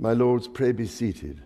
My lords, pray be seated.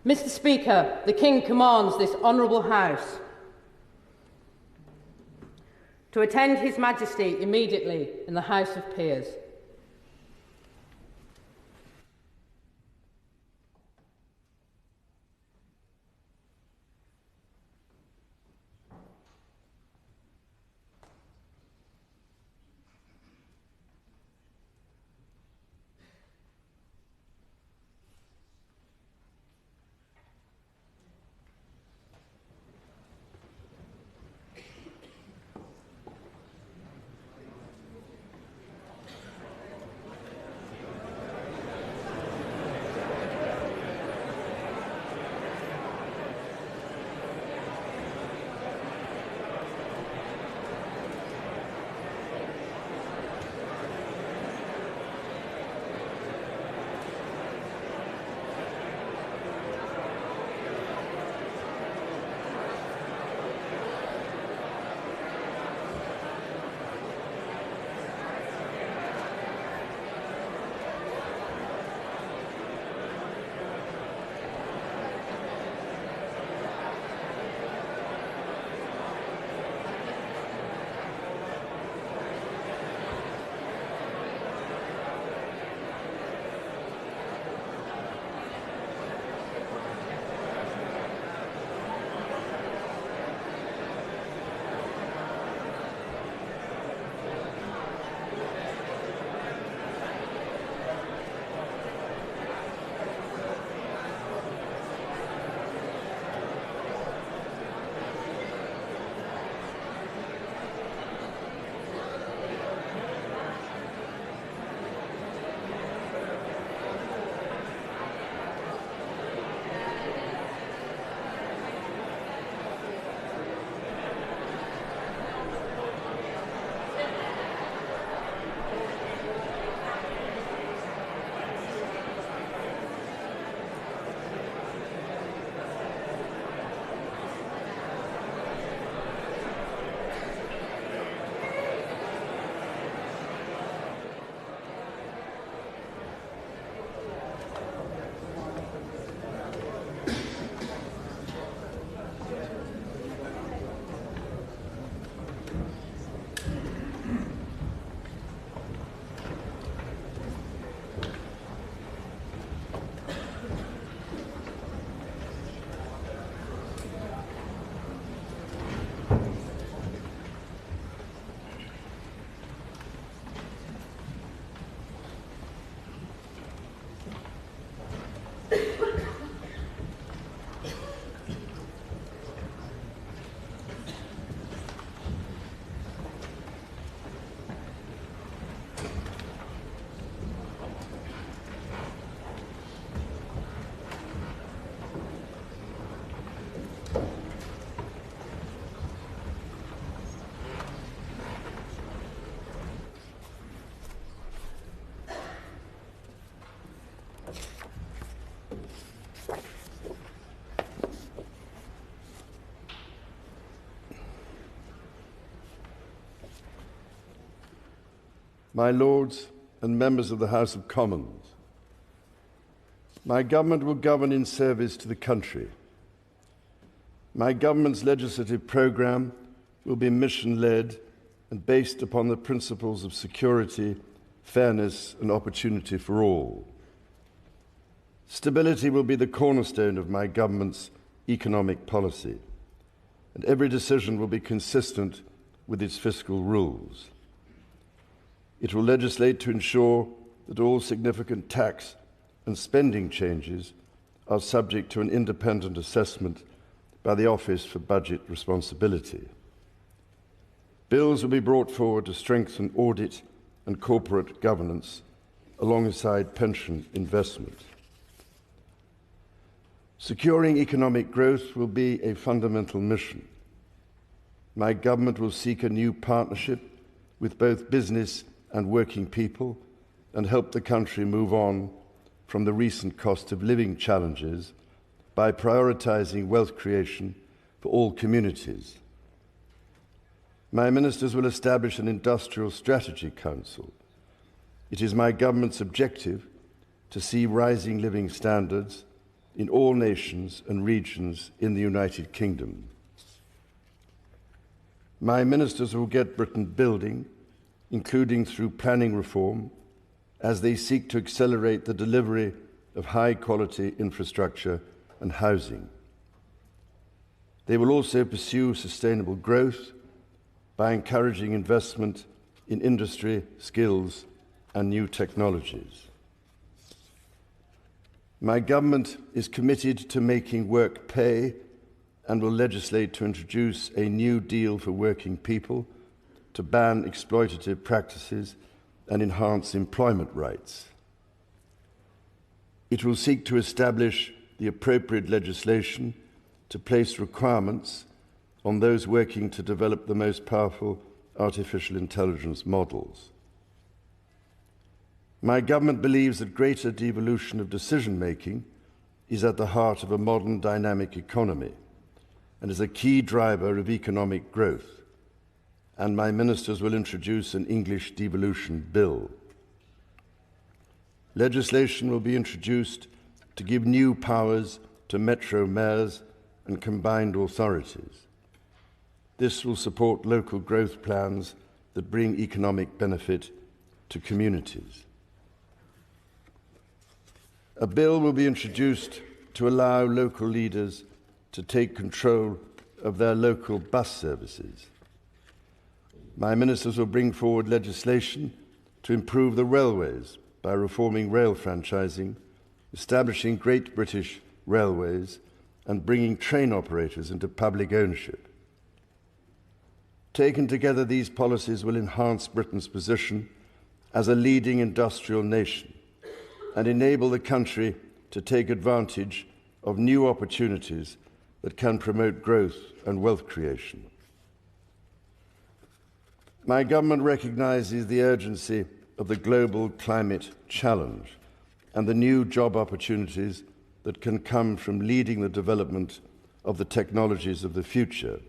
Mr. Speaker, the King commands this Honourable House to attend His Majesty immediately in the House of Peers. my Lords and members of the House of Commons, my government will govern in service to the country. My government's legislative programme will be mission-led and based upon the principles of security, fairness and opportunity for all. Stability will be the cornerstone of my government's economic policy, and every decision will be consistent with its fiscal rules. It will legislate to ensure that all significant tax and spending changes are subject to an independent assessment by the Office for Budget Responsibility. Bills will be brought forward to strengthen audit and corporate governance alongside pension investment. Securing economic growth will be a fundamental mission. My government will seek a new partnership with both business and working people and help the country move on from the recent cost of living challenges by prioritising wealth creation for all communities. My ministers will establish an Industrial Strategy Council. It is my government's objective to see rising living standards in all nations and regions in the United Kingdom. My ministers will get Britain building, including through planning reform, as they seek to accelerate the delivery of high-quality infrastructure and housing. They will also pursue sustainable growth by encouraging investment in industry, skills and new technologies. My government is committed to making work pay and will legislate to introduce a new deal for working people to ban exploitative practices and enhance employment rights. It will seek to establish the appropriate legislation to place requirements on those working to develop the most powerful artificial intelligence models. My government believes that greater devolution of decision-making is at the heart of a modern dynamic economy and is a key driver of economic growth, and my ministers will introduce an English devolution bill. Legislation will be introduced to give new powers to metro mayors and combined authorities. This will support local growth plans that bring economic benefit to communities. A bill will be introduced to allow local leaders to take control of their local bus services. My ministers will bring forward legislation to improve the railways by reforming rail franchising, establishing Great British Railways, and bringing train operators into public ownership. Taken together, these policies will enhance Britain's position as a leading industrial nation and enable the country to take advantage of new opportunities that can promote growth and wealth creation. My government recognises the urgency of the global climate challenge and the new job opportunities that can come from leading the development of the technologies of the future.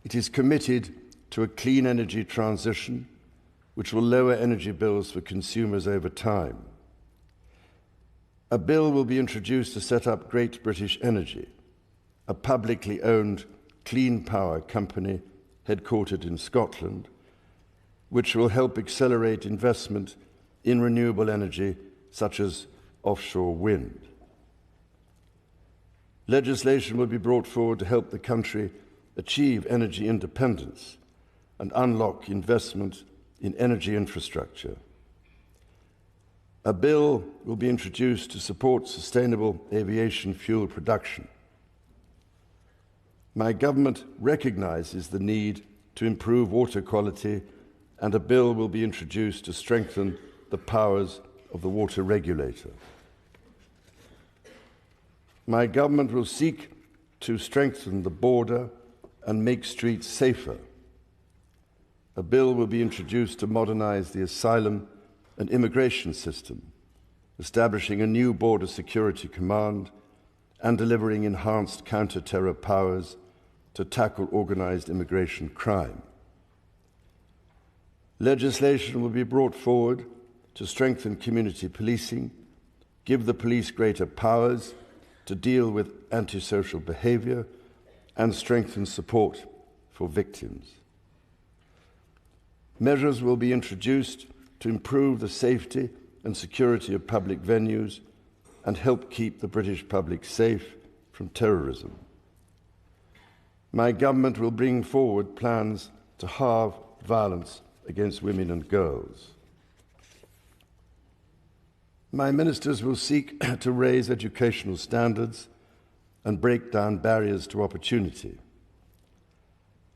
It is committed to a clean energy transition which will lower energy bills for consumers over time. A bill will be introduced to set up Great British Energy, a publicly owned clean power company headquartered in Scotland, which will help accelerate investment in renewable energy such as offshore wind. Legislation will be brought forward to help the country achieve energy independence and unlock investment in energy infrastructure. A bill will be introduced to support sustainable aviation fuel production. My government recognises the need to improve water quality, and a bill will be introduced to strengthen the powers of the water regulator. My government will seek to strengthen the border and make streets safer. A bill will be introduced to modernise the asylum and immigration system, establishing a new border security command and delivering enhanced counter-terror powers to tackle organised immigration crime. Legislation will be brought forward to strengthen community policing, give the police greater powers to deal with antisocial behaviour, and strengthen support for victims. Measures will be introduced to improve the safety and security of public venues and help keep the British public safe from terrorism. My government will bring forward plans to halve violence against women and girls. My ministers will seek to raise educational standards and break down barriers to opportunity.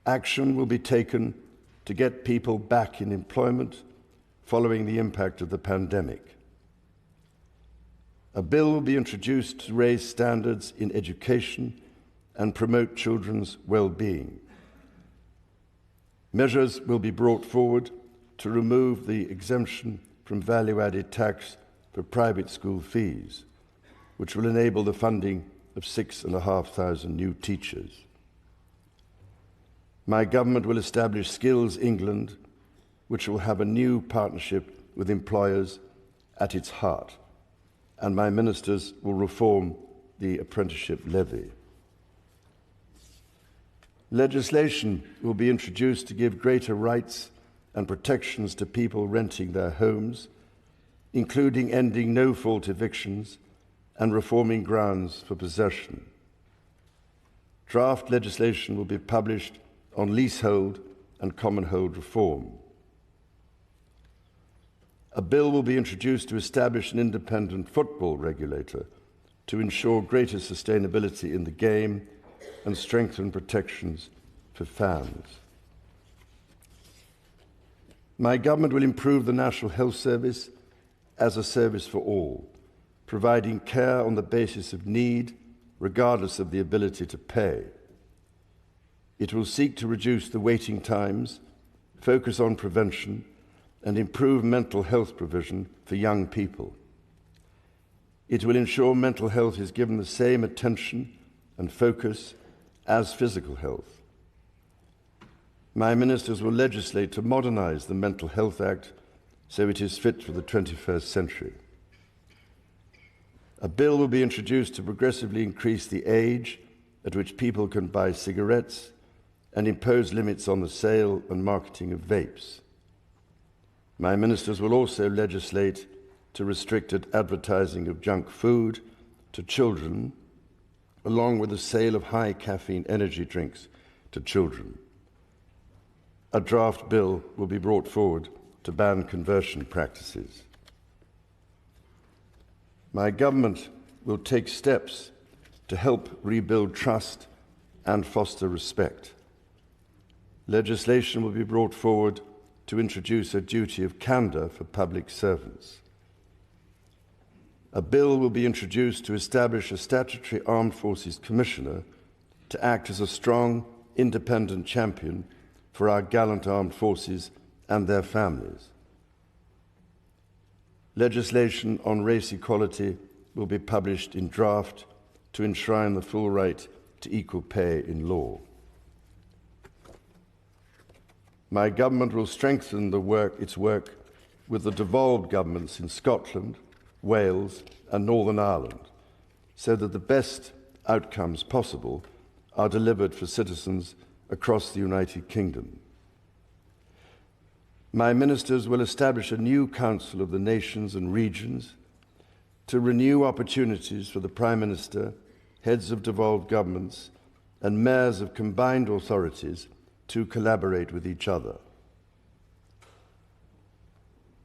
Action will be taken to get people back in employment following the impact of the pandemic. A bill will be introduced to raise standards in education and promote children's well-being. Measures will be brought forward to remove the exemption from value-added tax for private school fees, which will enable the funding of 6,500 new teachers. My government will establish Skills England, which will have a new partnership with employers at its heart, and my ministers will reform the apprenticeship levy. Legislation will be introduced to give greater rights and protections to people renting their homes, including ending no-fault evictions and reforming grounds for possession. Draft legislation will be published on leasehold and commonhold reform. A bill will be introduced to establish an independent football regulator to ensure greater sustainability in the game and strengthen protections for fans. My government will improve the National Health Service as a service for all, providing care on the basis of need, regardless of the ability to pay. It will seek to reduce the waiting times, focus on prevention, and improve mental health provision for young people. It will ensure mental health is given the same attention and focus as physical health. My ministers will legislate to modernise the Mental Health Act so it is fit for the 21st century. A bill will be introduced to progressively increase the age at which people can buy cigarettes and impose limits on the sale and marketing of vapes. My ministers will also legislate to restrict advertising of junk food to children, along with the sale of high caffeine energy drinks to children. A draft bill will be brought forward to ban conversion practices. My government will take steps to help rebuild trust and foster respect. Legislation will be brought forward to introduce a duty of candour for public servants. A bill will be introduced to establish a statutory Armed Forces Commissioner to act as a strong, independent champion for our gallant armed forces and their families. Legislation on race equality will be published in draft to enshrine the full right to equal pay in law. My government will strengthen its work with the devolved governments in Scotland, Wales and Northern Ireland, so that the best outcomes possible are delivered for citizens across the United Kingdom. My ministers will establish a new Council of the Nations and Regions to renew opportunities for the Prime Minister, heads of devolved governments and mayors of combined authorities to collaborate with each other.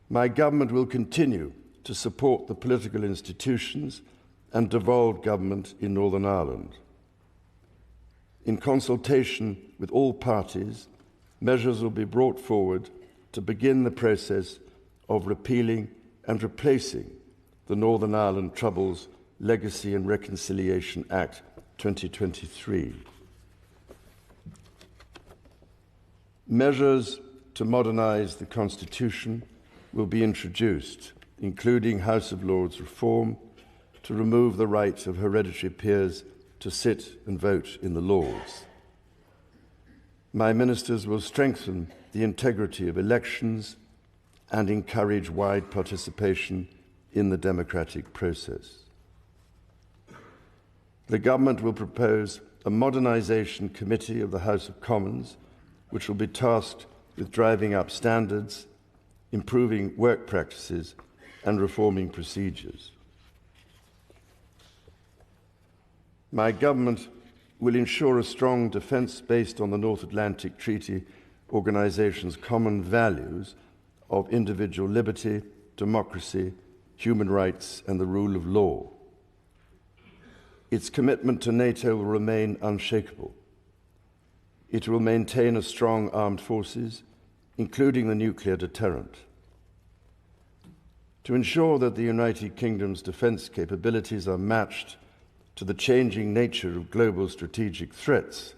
My government will continue to support the political institutions and devolved government in Northern Ireland. In consultation with all parties, measures will be brought forward to begin the process of repealing and replacing the Northern Ireland Troubles Legacy and Reconciliation Act 2023. Measures to modernise the Constitution will be introduced, including House of Lords reform, to remove the right of hereditary peers to sit and vote in the Lords. My ministers will strengthen the the integrity of elections and encourage wide participation in the democratic process. The government will propose a modernisation committee of the House of Commons, which will be tasked with driving up standards, improving work practices, and reforming procedures. My government will ensure a strong defence based on the North Atlantic Treaty Organisation's common values of individual liberty, democracy, human rights, and the rule of law. Its commitment to NATO will remain unshakable. It will maintain a strong armed forces, including the nuclear deterrent. To ensure that the United Kingdom's defence capabilities are matched to the changing nature of global strategic threats,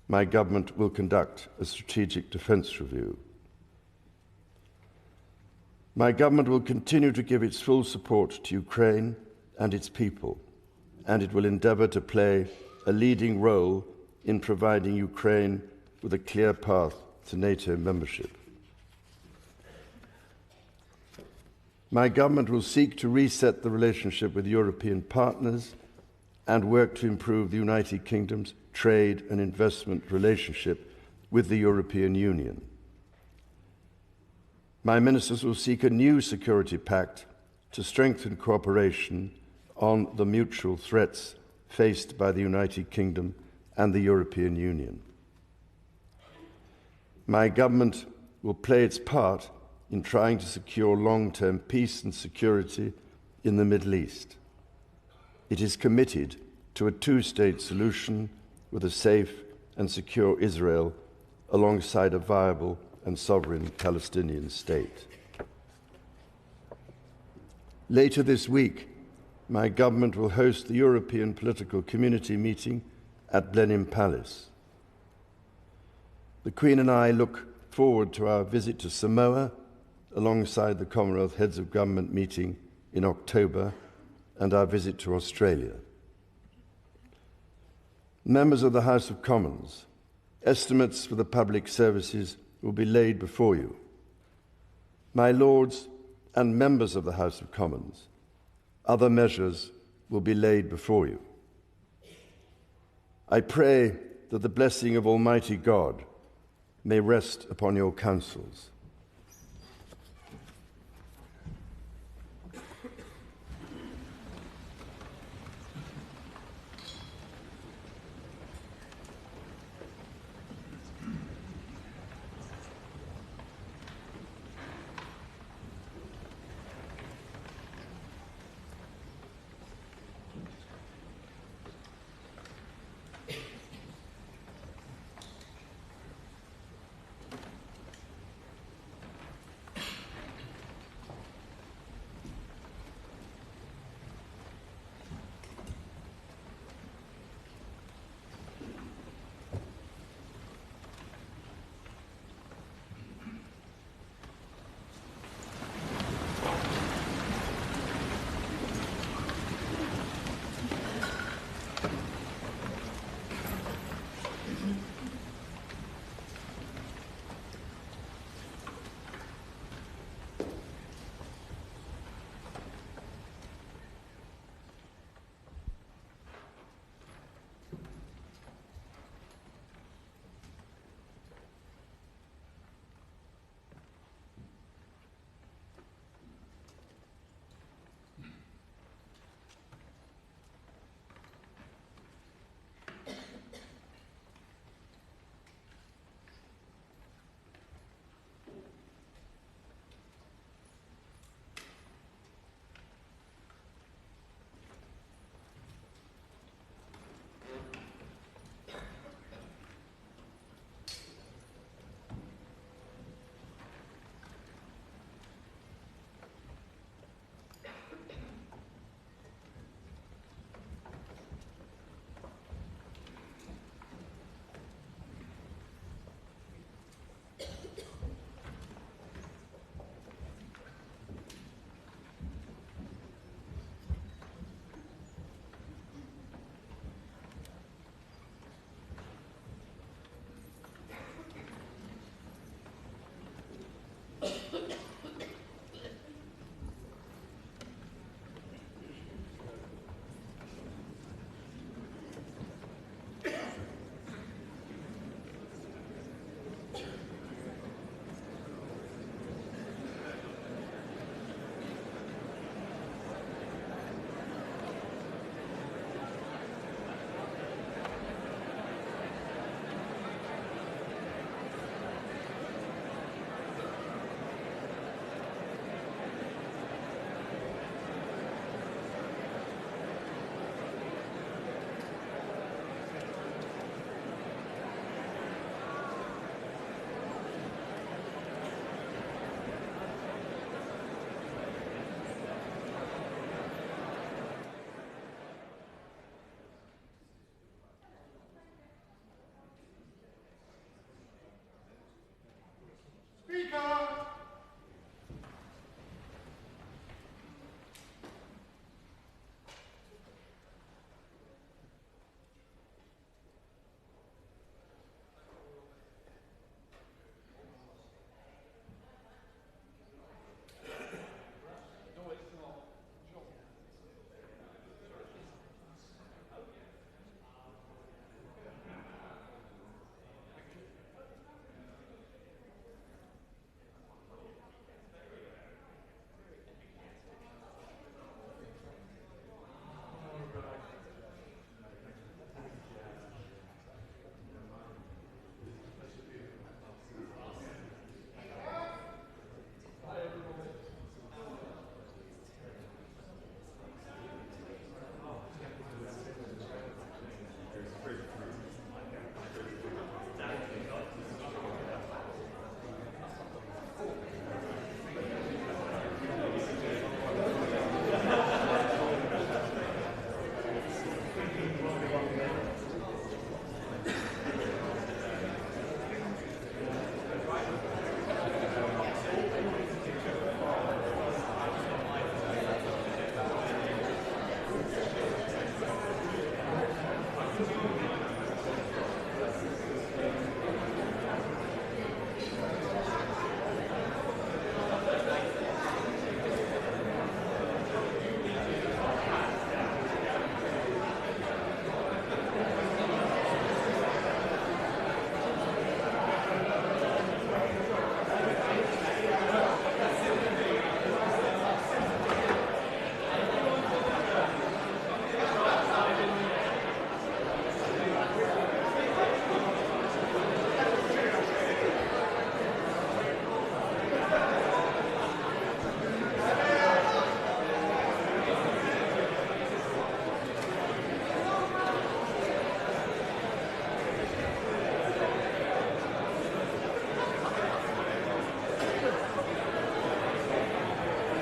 my government will conduct a strategic defence review. My government will continue to give its full support to Ukraine and its people, and it will endeavour to play a leading role in providing Ukraine with a clear path to NATO membership. My government will seek to reset the relationship with European partners and work to improve the United Kingdom's trade and investment relationship with the European Union. My ministers will seek a new security pact to strengthen cooperation on the mutual threats faced by the United Kingdom and the European Union. My government will play its part in trying to secure long-term peace and security in the Middle East. It is committed to a two-state solution with a safe and secure Israel alongside a viable and sovereign Palestinian state. Later this week, my government will host the European Political Community meeting at Blenheim Palace. The Queen and I look forward to our visit to Samoa alongside the Commonwealth Heads of Government meeting in October and our visit to Australia. Members of the House of Commons, estimates for the public services will be laid before you. My Lords and members of the House of Commons, other measures will be laid before you. I pray that the blessing of Almighty God may rest upon your councils.